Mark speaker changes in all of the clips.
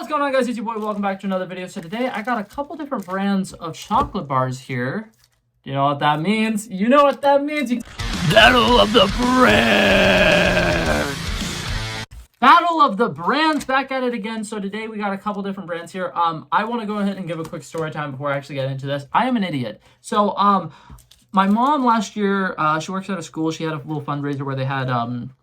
Speaker 1: What's going on, guys? It's your boy. Welcome back to another video. So today I got a couple different brands of chocolate bars here. Do you know what that means? You know what that means. Battle of the Brands. Battle of the Brands, back at it again. So today we got a couple different brands here. I want to go ahead and give a quick story time before I actually get into this. I am an idiot. So my mom last year, she works at a school. She had a little fundraiser where they had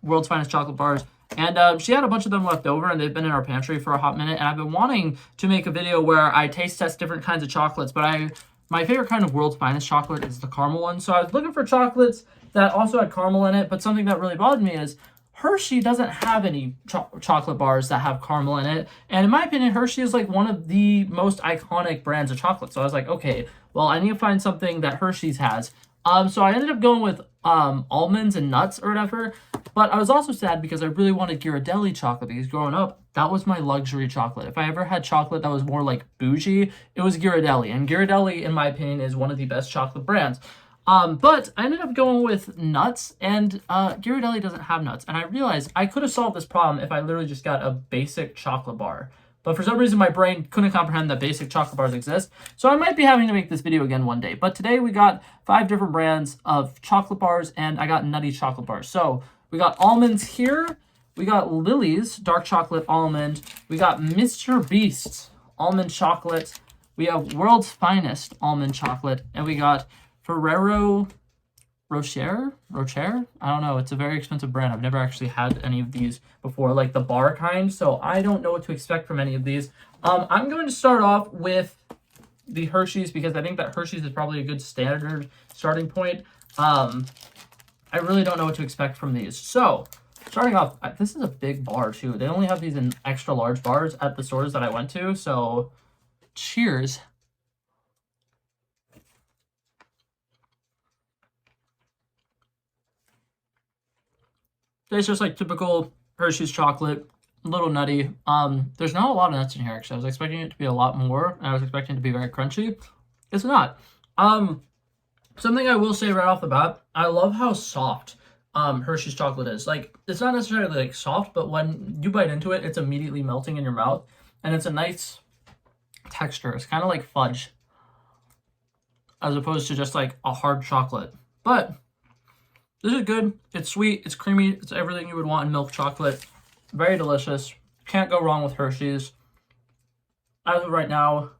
Speaker 1: World's Finest chocolate bars. And she had a bunch of them left over, and they've been in our pantry for a hot minute. And I've been wanting to make a video where I taste test different kinds of chocolates. But my favorite kind of World's Finest chocolate is the caramel one. So I was looking for chocolates that also had caramel in it. But something that really bothered me is Hershey doesn't have any chocolate bars that have caramel in it. And in my opinion, Hershey is like one of the most iconic brands of chocolate. So I was like, okay, well, I need to find something that Hershey's has. So I ended up going with almonds and nuts or whatever. But I was also sad because I really wanted Ghirardelli chocolate, because growing up, that was my luxury chocolate. If I ever had chocolate that was more like bougie, it was Ghirardelli. And Ghirardelli, in my opinion, is one of the best chocolate brands. But I ended up going with nuts, and Ghirardelli doesn't have nuts. And I realized I could have solved this problem if I literally just got a basic chocolate bar. But for some reason, my brain couldn't comprehend that basic chocolate bars exist. So I might be having to make this video again one day. But today we got 5 different brands of chocolate bars, and I got nutty chocolate bars. So we got almonds here. We got Lily's dark chocolate almond. We got Mr. Beast's almond chocolate. We have World's Finest almond chocolate. And we got Ferrero Rocher? I don't know. It's a very expensive brand. I've never actually had any of these before, like the bar kind. So I don't know what to expect from any of these. I'm going to start off with the Hershey's, because I think that Hershey's is probably a good standard starting point. I really don't know what to expect from these. So starting off, this is a big bar too. They only have these in extra large bars at the stores that I went to. So cheers. Tastes just like typical Hershey's chocolate, a little nutty. There's not a lot of nuts in here, actually. I was expecting it to be a lot more, and I was expecting it to be very crunchy. It's not. Something I will say right off the bat, I love how soft Hershey's chocolate is. Like, it's not necessarily like soft, but when you bite into it, it's immediately melting in your mouth, and it's a nice texture. It's kind of like fudge, as opposed to just like a hard chocolate. But this is good. It's sweet. It's creamy. It's everything you would want in milk chocolate. Very delicious. Can't go wrong with Hershey's. As of right now,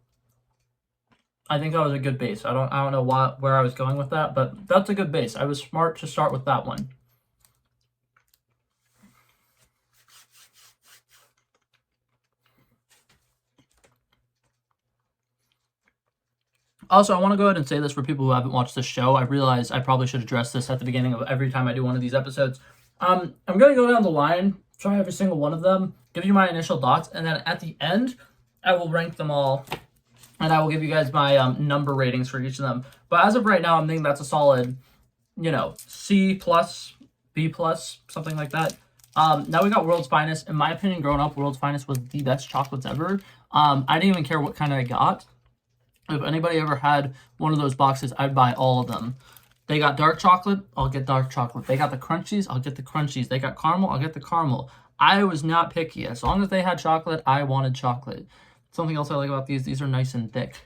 Speaker 1: I think that was a good base. I don't know where I was going with that, but that's a good base. I was smart to start with that one. Also, I want to go ahead and say this for people who haven't watched this show. I realize I probably should address this at the beginning of every time I do one of these episodes. I'm going to go down the line, try every single one of them, give you my initial thoughts, and then at the end, I will rank them all, and I will give you guys my number ratings for each of them. But as of right now, I'm thinking that's a solid, C+, B+, something like that. Now we got World's Finest. In my opinion, growing up, World's Finest was the best chocolates ever. I didn't even care what kind I got. If anybody ever had one of those boxes, I'd buy all of them. They got dark chocolate, I'll get dark chocolate. They got the crunchies, I'll get the crunchies. They got caramel, I'll get the caramel. I was not picky. As long as they had chocolate, I wanted chocolate. Something else I like about these are nice and thick.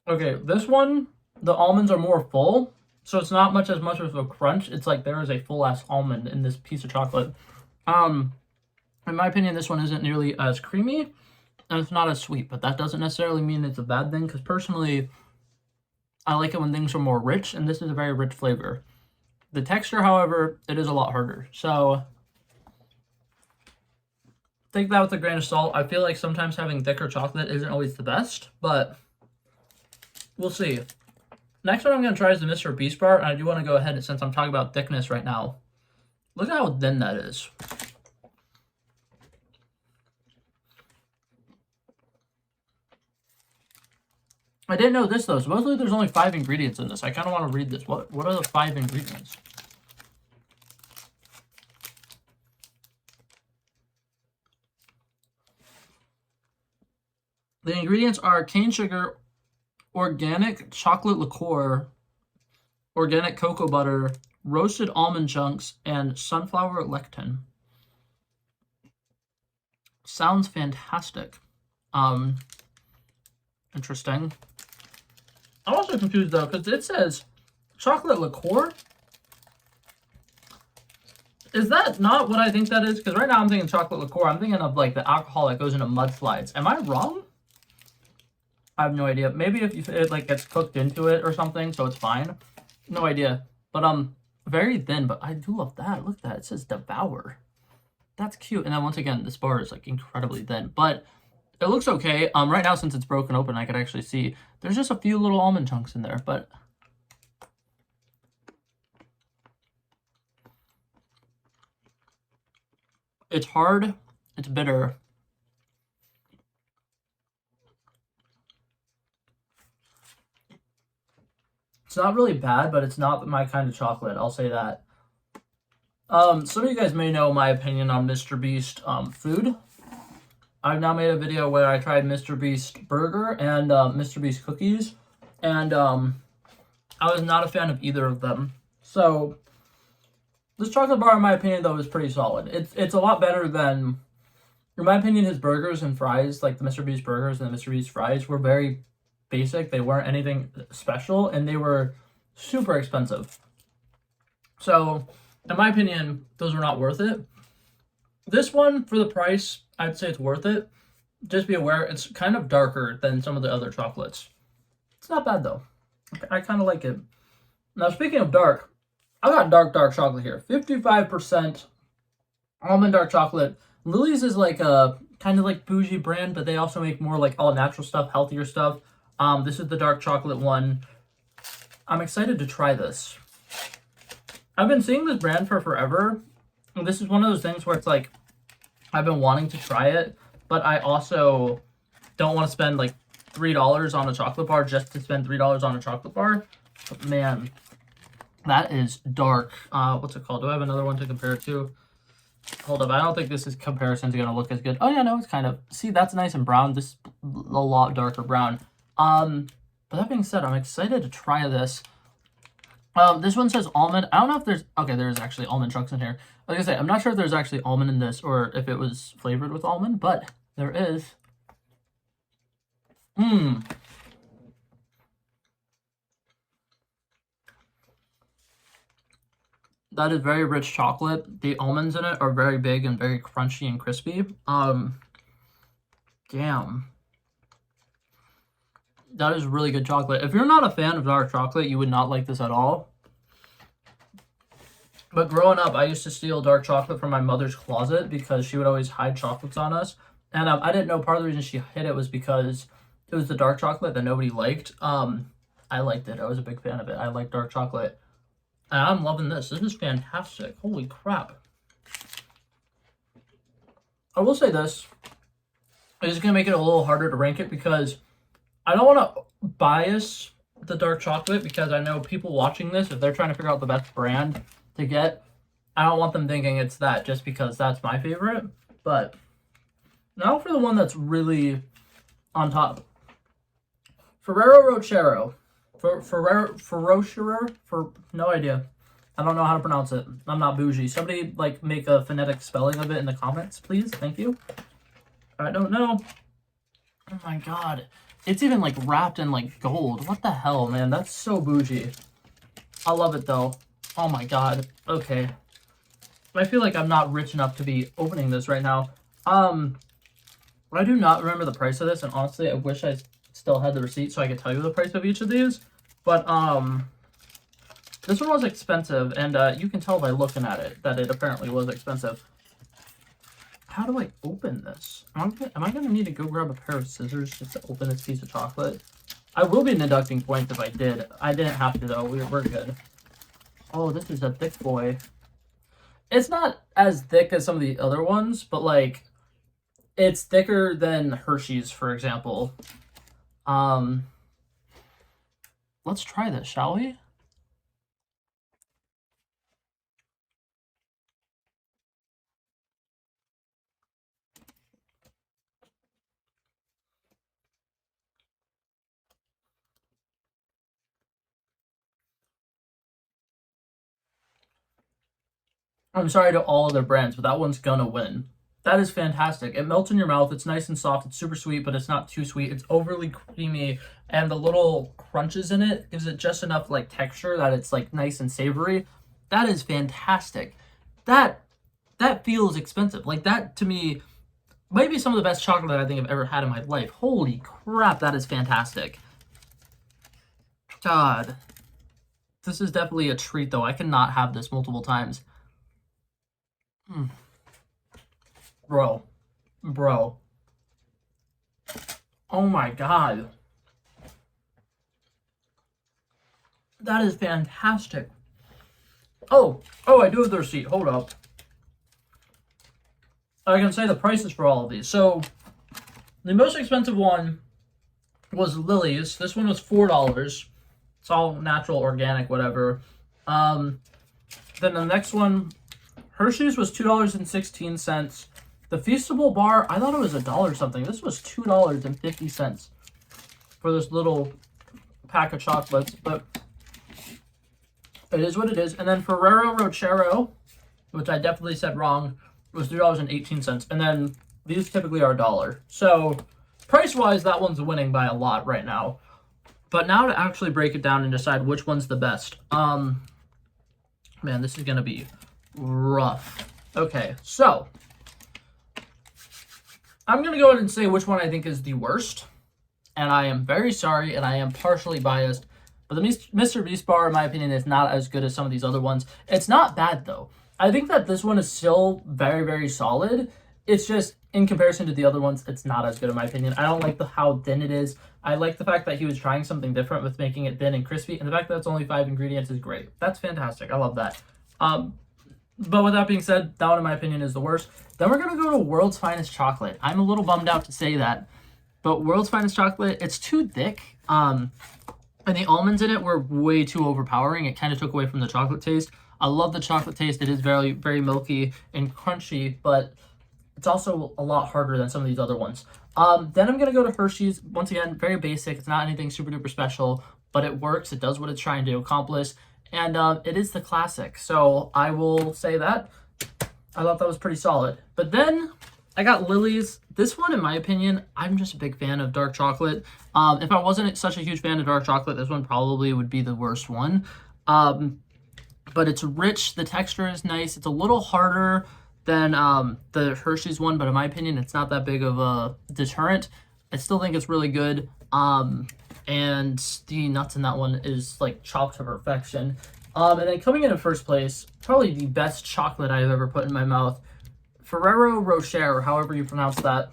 Speaker 1: Okay, this one, the almonds are more full. So it's not as much of a crunch. It's like there is a full-ass almond in this piece of chocolate. In my opinion, this one isn't nearly as creamy, and it's not as sweet. But that doesn't necessarily mean it's a bad thing, because personally, I like it when things are more rich, and this is a very rich flavor. The texture, however, it is a lot harder. So take that with a grain of salt. I feel like sometimes having thicker chocolate isn't always the best, but we'll see. Next one I'm going to try is the Mr. Beast bar, and I do want to go ahead, since I'm talking about thickness right now. Look at how thin that is. I didn't know this, though. Supposedly there's only 5 ingredients in this. I kind of want to read this. What are the 5 ingredients? The ingredients are cane sugar, organic chocolate liqueur, organic cocoa butter, roasted almond chunks, and sunflower lectin. Sounds fantastic. Interesting. I'm also confused though, because it says chocolate liqueur. Is that not what I think that is? Because right now I'm thinking chocolate liqueur. I'm thinking of like the alcohol that goes into mudslides. Am I wrong? I have no idea. Maybe if it like gets cooked into it or something, so it's fine. No idea. But very thin. But I do love that. Look at that. It says devour. That's cute. And then once again, this bar is like incredibly thin, but it looks okay. Right now since it's broken open, I could actually see there's just a few little almond chunks in there, but it's hard. It's bitter. It's not really bad, but it's not my kind of chocolate. I'll say that. Some of you guys may know my opinion on Mr. Beast food. I've now made a video where I tried Mr. Beast burger and Mr. Beast cookies, and I was not a fan of either of them. So this chocolate bar, in my opinion, though, is pretty solid. It's a lot better than, in my opinion, his burgers and fries, like the Mr. Beast burgers and the Mr. Beast fries, were very basic. They weren't anything special, and they were super expensive. So, in my opinion, those were not worth it. This one, for the price, I'd say it's worth it. Just be aware, it's kind of darker than some of the other chocolates. It's not bad, though. I kind of like it. Now, speaking of dark, I got dark chocolate here. 55% almond dark chocolate. Lily's is like a kind of like bougie brand, but they also make more like all natural stuff, healthier stuff. This is the dark chocolate one. I'm excited to try this. I've been seeing this brand for forever. And this is one of those things where it's like, I've been wanting to try it, but I also don't want to spend like $3 on a chocolate bar just to spend $3 on a chocolate bar. But man, that is dark. What's it called? Do I have another one to compare it to? Hold up. I don't think this comparison's going to look as good. Oh, yeah, no, it's kind of... See, that's nice and brown. This is a lot darker brown. But that being said, I'm excited to try this. This one says almond. I don't know if there's... Okay, there's actually almond chunks in here. Like I say, I'm not sure if there's actually almond in this or if it was flavored with almond, but there is. That is very rich chocolate. The almonds in it are very big and very crunchy and crispy. Damn. That is really good chocolate. If you're not a fan of dark chocolate, you would not like this at all. But growing up, I used to steal dark chocolate from my mother's closet because she would always hide chocolates on us. And I didn't know part of the reason she hid it was because it was the dark chocolate that nobody liked. I liked it. I was a big fan of it. I like dark chocolate. And I'm loving this. This is fantastic. Holy crap. I will say this. It's going to make it a little harder to rank it because I don't want to bias the dark chocolate because I know people watching this, if they're trying to figure out the best brand to get, I don't want them thinking it's that just because that's my favorite. But now for the one that's really on top. Ferrero Rocher. Ferrero Rocher? For no idea. I don't know how to pronounce it. I'm not bougie. Somebody like make a phonetic spelling of it in the comments, please. Thank you. I don't know. Oh my god. It's even like wrapped in like gold. What the hell, man? That's so bougie. I love it though. Oh my god. Okay. I feel like I'm not rich enough to be opening this right now. I do not remember the price of this, and honestly, I wish I still had the receipt so I could tell you the price of each of these. But this one was expensive, and you can tell by looking at it that it apparently was expensive. How do I open this? Am I going to need to go grab a pair of scissors just to open this piece of chocolate? I will be deducting points if I did. I didn't have to, though. We're good. Oh, this is a thick boy. It's not as thick as some of the other ones, but, like, it's thicker than Hershey's, for example. Let's try this, shall we? I'm sorry to all other brands, but that one's gonna win. That is fantastic. It melts in your mouth. It's nice and soft. It's super sweet, but it's not too sweet. It's overly creamy, and the little crunches in it gives it just enough like texture that it's like nice and savory. That is fantastic. That feels expensive. Like that to me might be some of the best chocolate I think I've ever had in my life. Holy crap, that is fantastic. God. This is definitely a treat though. I cannot have this multiple times. Bro. Oh my god. That is fantastic. Oh, I do have the receipt. Hold up. I can say the prices for all of these. So, the most expensive one was Lily's. This one was $4. It's all natural, organic, whatever. Then the next one, Hershey's was $2.16. The Feastable bar, I thought it was $1 something. This was $2.50 for this little pack of chocolates, but it is what it is. And then Ferrero Rocher, which I definitely said wrong, was $3.18. And then these typically are $1. So price-wise, that one's winning by a lot right now. But now to actually break it down and decide which one's the best. Man, this is gonna be rough. Okay, so I'm gonna go ahead and say which one I think is the worst. And I am very sorry, and I am partially biased. But the Mr. Beast bar, in my opinion, is not as good as some of these other ones. It's not bad, though. I think that this one is still very, very solid. It's just, in comparison to the other ones, it's not as good, in my opinion. I don't like how thin it is. I like the fact that he was trying something different with making it thin and crispy. And the fact that it's only 5 ingredients is great. That's fantastic. I love that. But with that being said, that one, in my opinion, is the worst. Then we're going to go to World's Finest Chocolate. I'm a little bummed out to say that. But World's Finest Chocolate, it's too thick. And the almonds in it were way too overpowering. It kind of took away from the chocolate taste. I love the chocolate taste. It is very, very milky and crunchy, but it's also a lot harder than some of these other ones. Then I'm going to go to Hershey's. Once again, very basic. It's not anything super duper special, but it works. It does what it's trying to accomplish. And it is the classic. So I will say that. I thought that was pretty solid. But then I got Lily's. This one, in my opinion, I'm just a big fan of dark chocolate. If I wasn't such a huge fan of dark chocolate, this one probably would be the worst one. But it's rich. The texture is nice. It's a little harder than the Hershey's one, but in my opinion, it's not that big of a deterrent. I still think it's really good. And the nuts in that one is like chopped to perfection. And then coming in first place, probably the best chocolate I've ever put in my mouth, Ferrero Rocher, or however you pronounce that,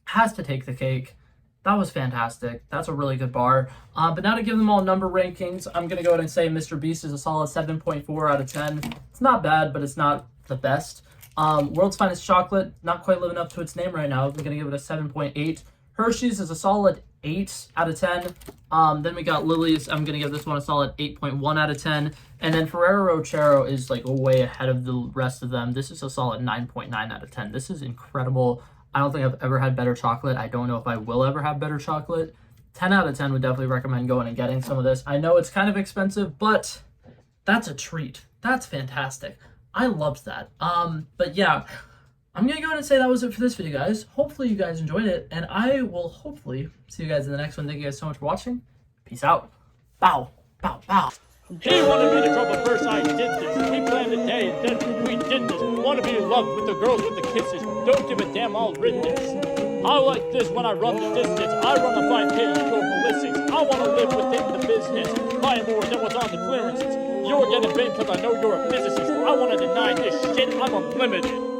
Speaker 1: has to take the cake. That was fantastic. That's a really good bar. But now to give them all number rankings, I'm going to go ahead and say Mr. Beast is a solid 7.4 out of 10. It's not bad, but it's not the best. World's Finest Chocolate, not quite living up to its name right now. I'm going to give it a 7.8. Hershey's is a solid 8 out of 10. Then we got Lily's. I'm going to give this one a solid 8.1 out of 10. And then Ferrero Rocher is like way ahead of the rest of them. This is a solid 9.9 out of 10. This is incredible. I don't think I've ever had better chocolate. I don't know if I will ever have better chocolate. 10 out of 10 would definitely recommend going and getting some of this. I know it's kind of expensive, but that's a treat. That's fantastic. I loved that. But yeah, I'm going to go ahead and say that was it for this video, guys. Hopefully you guys enjoyed it, and I will hopefully see you guys in the next one. Thank you guys so much for watching. Peace out. Bow, bow, bow.
Speaker 2: He wanted me to trouble first, I did this. He planned a day, and then we did this. Want to be in love with the girls with the kisses. Don't give a damn, I'll rid this. I like this when I run the distance. I run the 5K, you go ballistics. I want to live within the business. Buy more than what's on the clearances. You're getting big because I know you're a physicist. I want to deny this shit, I'm unlimited.